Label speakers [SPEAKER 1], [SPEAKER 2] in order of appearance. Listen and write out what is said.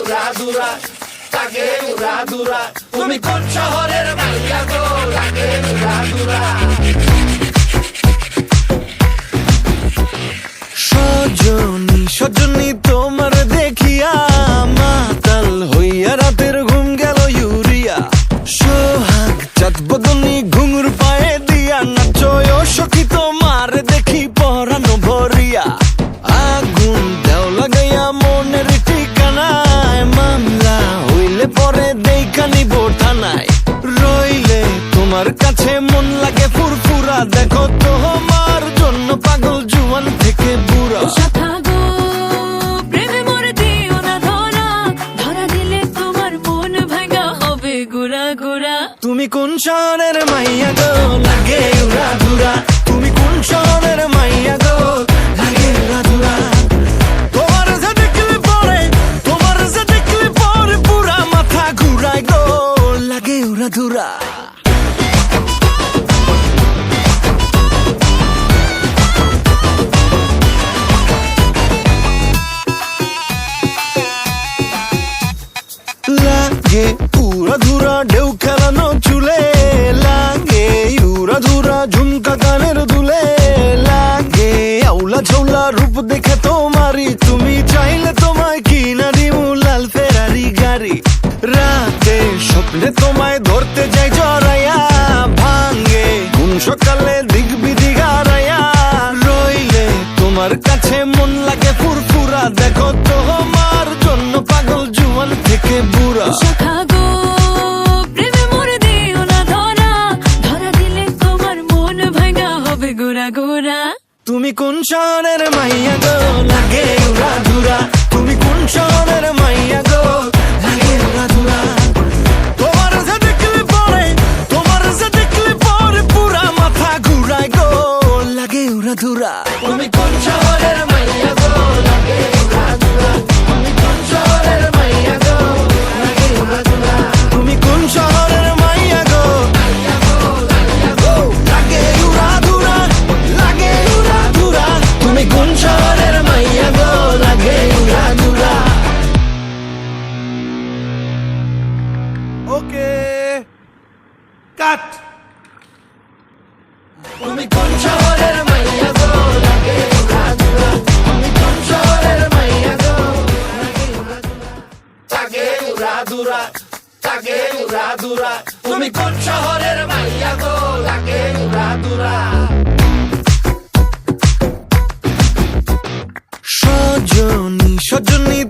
[SPEAKER 1] উড়াদুরা লাগে উড়াদুরা তুমি কোন শহরের মাইয়া গো লাগে উড়াদুরা
[SPEAKER 2] সজনী সজনী তোমার দেখিয়া মাতাল হইয়া রাতের ঘুম গেল ইউরিয়া সোহাগ চাঁদ বদনী ঘুঙুর পায়ে দিয়া নাচয় সখী তোমার দেখি পরানো ভরিয়া আগুন দেও লাগাইয়া মনের ঠিকানায় মামলা হইলে পরে দেখা নিব থানায় রইলে তোমার কাছে মন লাগে ফুরফুরা দেখো তোমার জন্য পাগল জুয়ান থেকে বুড়া
[SPEAKER 3] শাখা গো প্রেমে মরে দিও না ধরা ধরা দিলে তোমার মন ভাঙা হবে গুড়া গুড়া
[SPEAKER 2] তুমি কোন শহরের মাইয়া গো লাগে উড়াধুরা তুমি কোন শহরের মাইয়া গো লাগে উড়াধুরা তোমার যে দেখলে পরে পুরা মাথা ঘুরায় গো লাগে উড়াধুরা লাগে উড়াধুরা ঢেউ খেলানো চুলে লাগে উড়াধুরা ঝুমকা কানের দুলে লাগে আউলা ঝৌলা রূপ দেখে তোমারি তুমি চাইলে তোমায় কিনা দিমু লাল ফেরারি গাড়ি রাতে স্বপ্নে তোমায় ধরতে যাই জড়াইয়া ভাঙ্গে কোন সকালে দিক বিদিক হারাইয়া রইলে তোমার কাছে মন লাগে ফুরফুরা দেখো তোমার জন্য পাগল জুয়ান থেকে বুড়া
[SPEAKER 3] শাখা গো প্রেমে মরে দিও না ধরা ধরা দিলে তোমার মন ভাঙা হবে গুড়া গুড়া
[SPEAKER 2] তুমি কোন শহরের মাইয়া গো লাগে উড়াধুরা তুমি কোন শহরের মাইয়া গো লাগে উড়াধুরা তোমার যে দেখলে পরে পুরা মাথা ঘুরায় গো লাগে উড়াধুরা
[SPEAKER 1] তুমি কোন শহরের মাইয়া গো লাগে উড়াদুরা তুমি কোন শহরের মাইয়া গো লাগে উড়াদুরা
[SPEAKER 2] তুমি কোন শহরের মাইয়া গো লাগে উড়াধুরা লাগে উড়াধুরা
[SPEAKER 1] তুমি কোন শহরের মাইয়া গো লাগে উড়াদুরা
[SPEAKER 2] ওকে কাট
[SPEAKER 1] তুমি কোন শহরের মাইয়া গো লাগে উড়াদুরা তুমি কোন শহরের মাইয়া গো লাগে উড়াদুরা লাগে উড়াদুরা তুমি কোন শহরের মাইয়া গো লাগে উড়াদুরা
[SPEAKER 2] সজনী সজনী